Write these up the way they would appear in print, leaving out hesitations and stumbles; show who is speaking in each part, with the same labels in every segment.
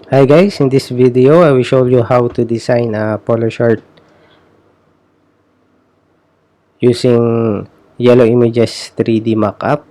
Speaker 1: Hi guys, in this video I will show you how to design a polo shirt using Yellow Images 3D Mockup.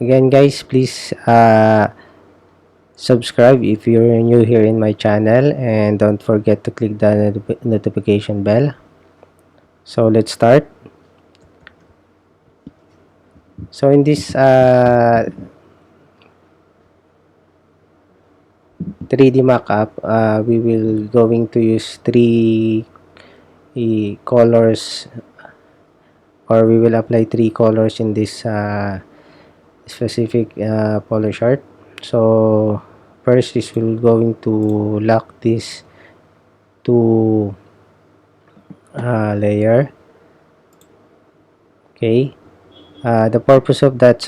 Speaker 1: Again guys, please subscribe if you're new here in my channel, and don't forget to click the notification bell. So let's start. So in this 3D mockup, we will going to use three colors, or we will apply three colors in this specific polo shirt. So first is we're going to lock this two layer. Okay, the purpose of that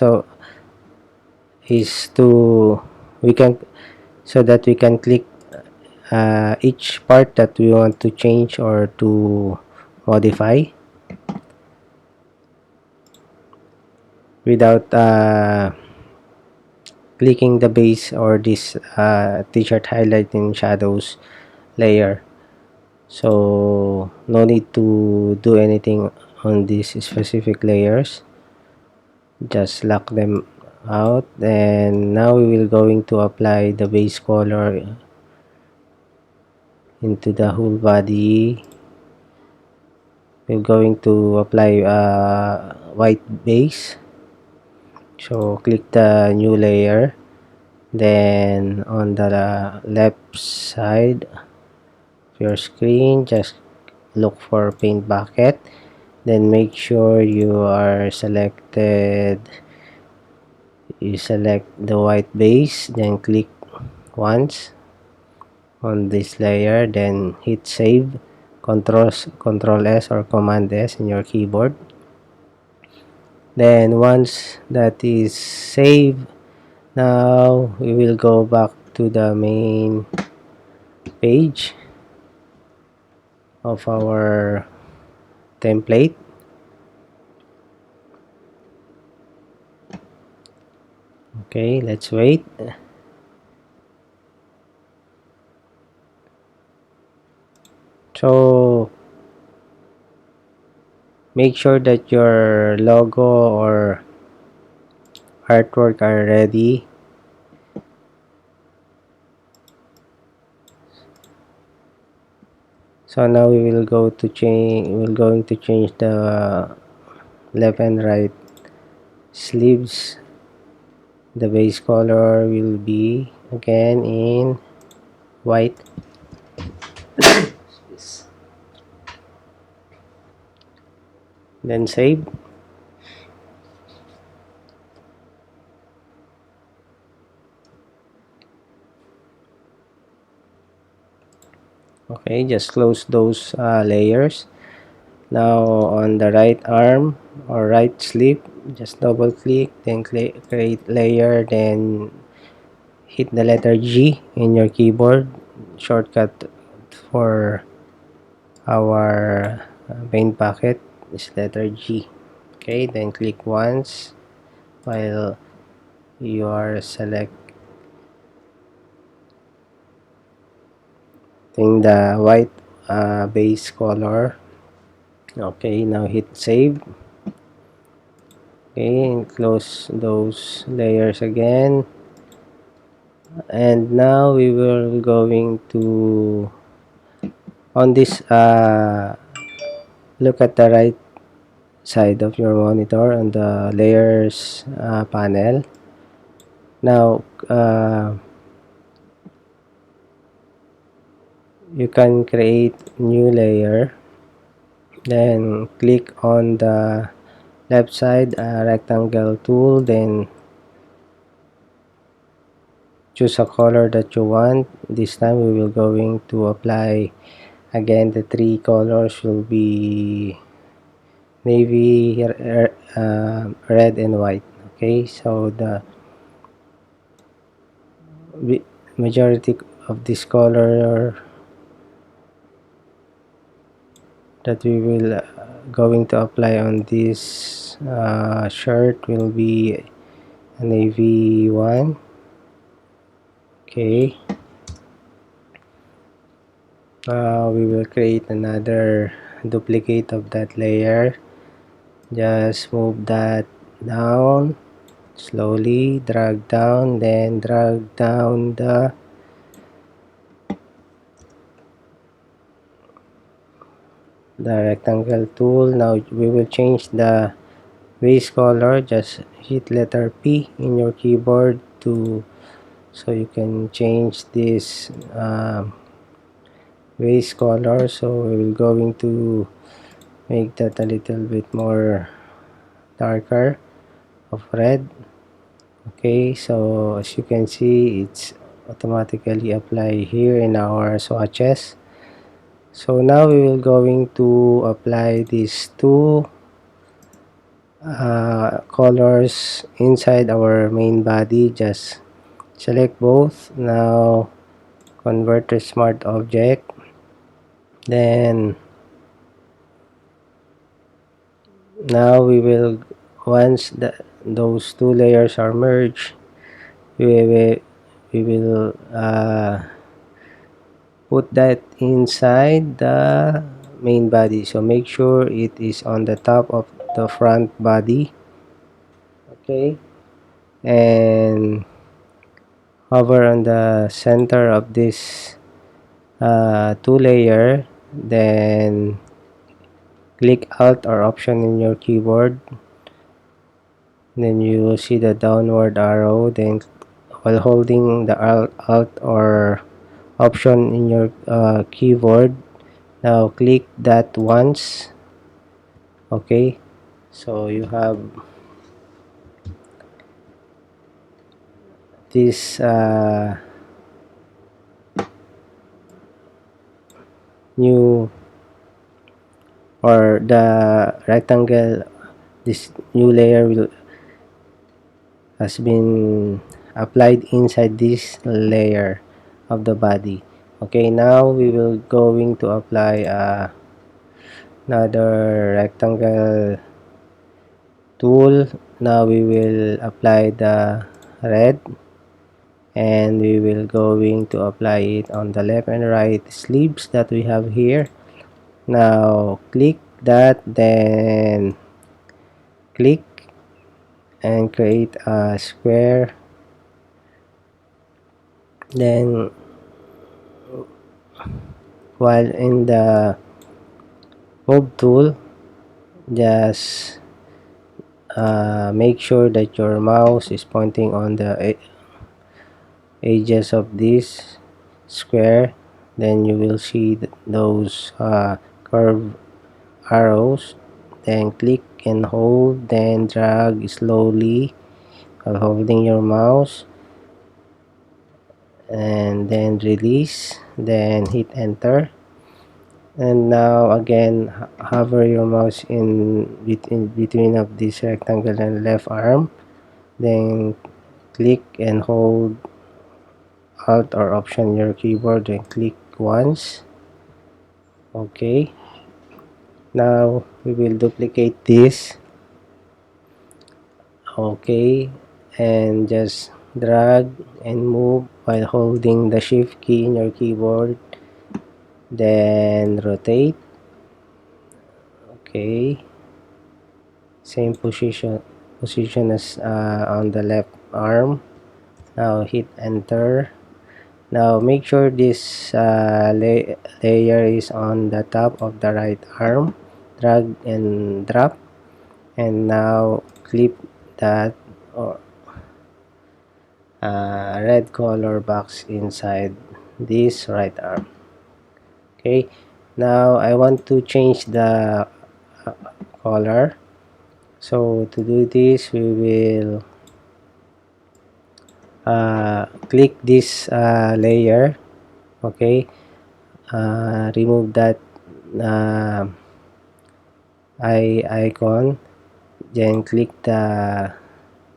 Speaker 1: is to we can so that we can click each part that we want to change or to modify without clicking the base or this t-shirt highlight and shadows layer. So no need to do anything on these specific layers, just lock them out. And now we will going to apply the base color into the whole body. We're going to apply white base, so click the new layer, then on the left side of your screen just look for paint bucket, then make sure you select the white base, then click once on this layer, then hit save. Control S or Command S in your keyboard. Then once that is saved, now we will go back to the main page of our template. Okay, let's wait. So make sure that your logo or artwork are ready. So now we will go to change we're going to change the left and right sleeves. The base color will be again in white. Then save. Okay, just close those layers. Now on the right arm or right sleeve, just double click, then create layer, then hit the letter G in your keyboard. Shortcut for our paint bucket is letter G. Okay, then click once while you are selecting the white base color. Okay, now hit save. Okay, and close those layers again. And now we will going to on this look at the right side of your monitor on the layers panel. Now you can create new layer, then click on the left side rectangle tool, then choose a color that you want. This time we will going to apply again the three colors will be navy, red and white. Okay, so the majority of this color that we will going to apply on this shirt will be a navy one. Okay, now we will create another duplicate of that layer. Just move that down slowly, drag down, then drag down the rectangle tool. Now we will change the base color. Just hit letter P in your keyboard to so you can change this base color. So we will going to make that a little bit more darker of red. Okay, so as you can see, it's automatically apply here in our swatches. So now we will going to apply these two colors inside our main body. Just select both. Now convert to smart object. Then now we will once those two layers are merged, we will put that inside the main body. So make sure it is on the top of the front body. Okay, and hover on the center of this two layer, then click alt or option in your keyboard, then you will see the downward arrow. Then while holding the alt or option in your keyboard, now click that once. Okay, so you have this new or the rectangle, this new layer will has been applied inside this layer of the body. Okay, now we will going to apply another rectangle tool. Now we will apply the red, and we will going to apply it on the left and right sleeves that we have here. Now click that, then click and create a square. Then while in the move tool, just make sure that your mouse is pointing on the edges of this square. Then you will see those curved arrows. Then click and hold, then drag slowly while holding your mouse, and then release, then hit enter. And now again hover your mouse in between of this rectangle and left arm, then click and hold alt or option your keyboard, then click once. Okay, now we will duplicate this. Okay, and just drag and move while holding the shift key in your keyboard, then rotate. Okay, same position as on the left arm. Now hit enter. Now make sure this layer is on the top of the right arm. Drag and drop, and now clip that or red color box inside this right arm. Okay, now I want to change the color. So to do this, we will click this layer. Okay, remove that uh, icon, then click the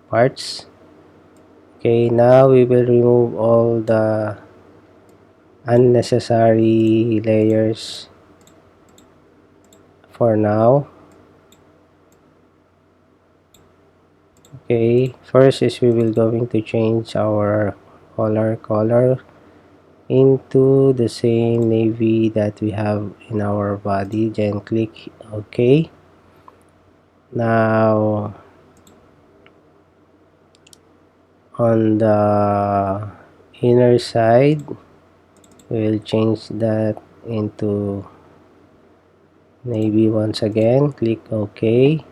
Speaker 1: parts. Okay, now we will remove all the unnecessary layers for now. Okay, first is we will going to change our color into the same navy that we have in our body. Then click OK. Now on the inner side, we'll change that into navy once again. Click OK.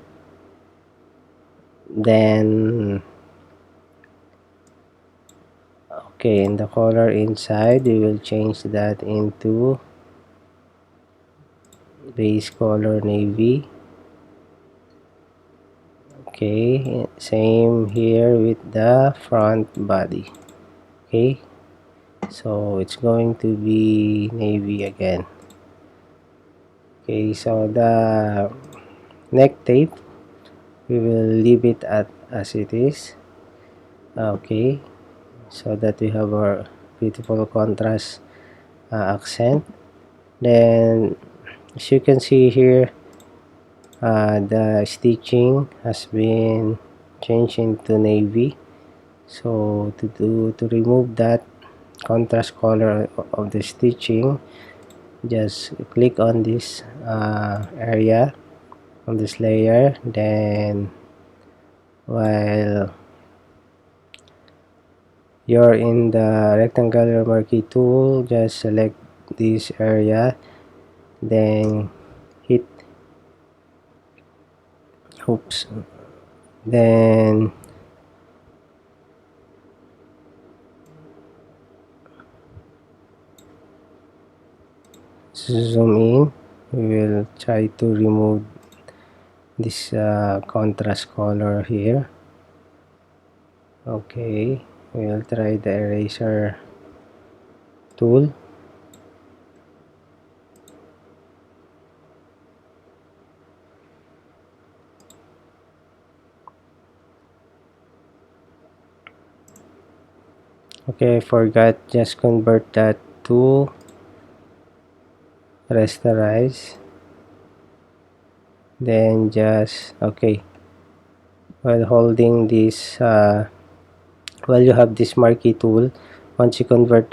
Speaker 1: Then okay, in the color inside, we will change that into base color navy. Okay, same here with the front body. Okay, so it's going to be navy again. Okay, so the neck tape, we will leave it at as it is. Okay, so that we have our beautiful contrast accent. Then as you can see here, the stitching has been changed into navy. So to remove that contrast color of the stitching, just click on this area on this layer. Then while you're in the rectangular marquee tool, just select this area, then hit oops then zoom in. We will try to remove this contrast color here. Okay, we'll try the eraser tool. Okay, I forgot, just convert that to rasterize. Then just okay, while holding this while you have this marquee tool, once you convert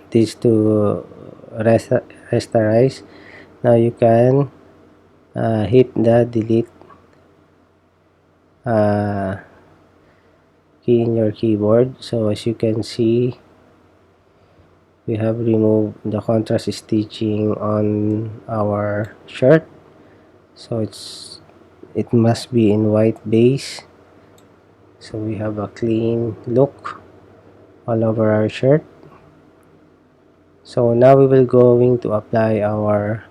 Speaker 1: this to rasterize, now you can hit the delete uh, key in your keyboard. So as you can see, we have removed the contrast stitching on our shirt. So it must be in white base, so we have a clean look all over our shirt. So now we will going to apply our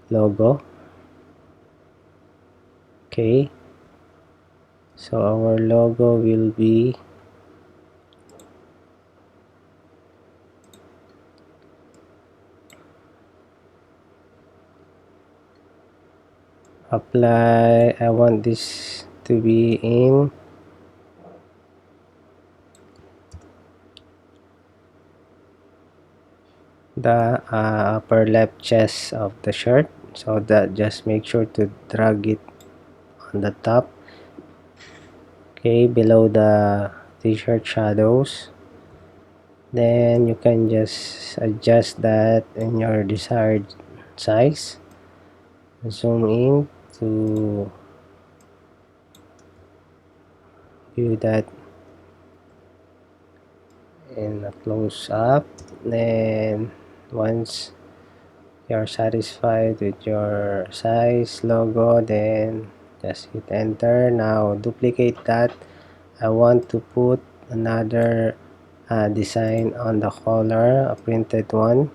Speaker 1: logo. Okay, so our logo will be apply. I want this to be in the upper left chest of the shirt, so that just make sure to drag it on the top. Okay, below the t-shirt shadows. Then you can just adjust that in your desired size. Zoom in to view that in a close up. Then once you're satisfied with your size logo, then just hit enter. Now duplicate that. I want to put another design on the collar, a printed one,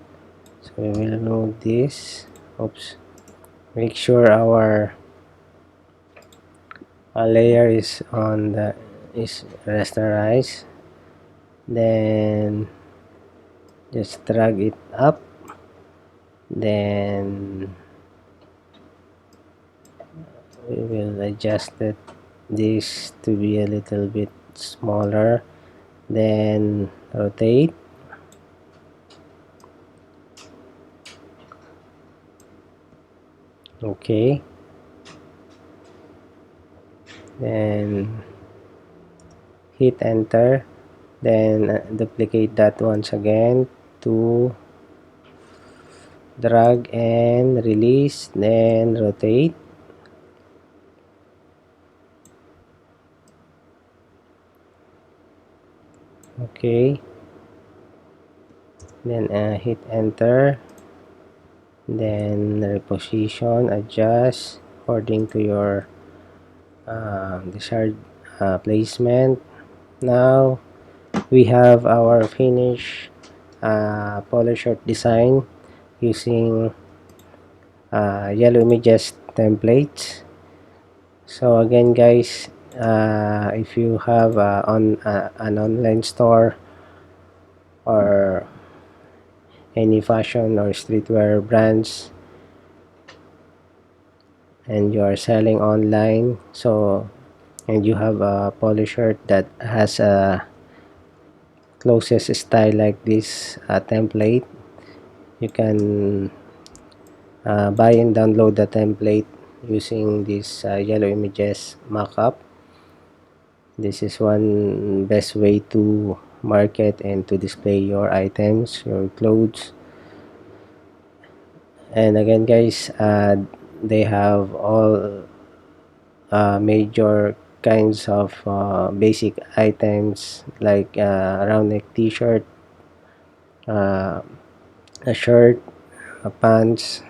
Speaker 1: so we will remove this. Oops, make sure our layer is on the rasterized. Then just drag it up, then we will adjust this to be a little bit smaller, then rotate. Okay, then hit enter. then duplicate that once again to drag and release, then rotate. Okay, then hit enter, then reposition, adjust according to your desired placement. Now we have our finished polo shirt design using yellow images templates. So again guys, if you have an online store or any fashion or streetwear brands and you are selling online, so and you have a polo shirt that has a closest style like this template, you can buy and download the template using this yellow images mockup. This is one best way to market and to display your items, your clothes. And again guys, they have all major kinds of basic items like round neck t-shirt, uh, a shirt, a pants,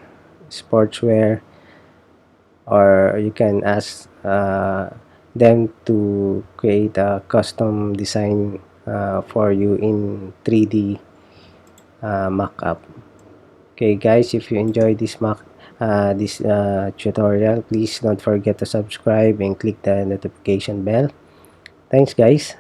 Speaker 1: sportswear, or you can ask them to create a custom design for you in 3D mock-up. Okay guys, if you enjoyed this tutorial, please don't forget to subscribe and click the notification bell. Thanks guys.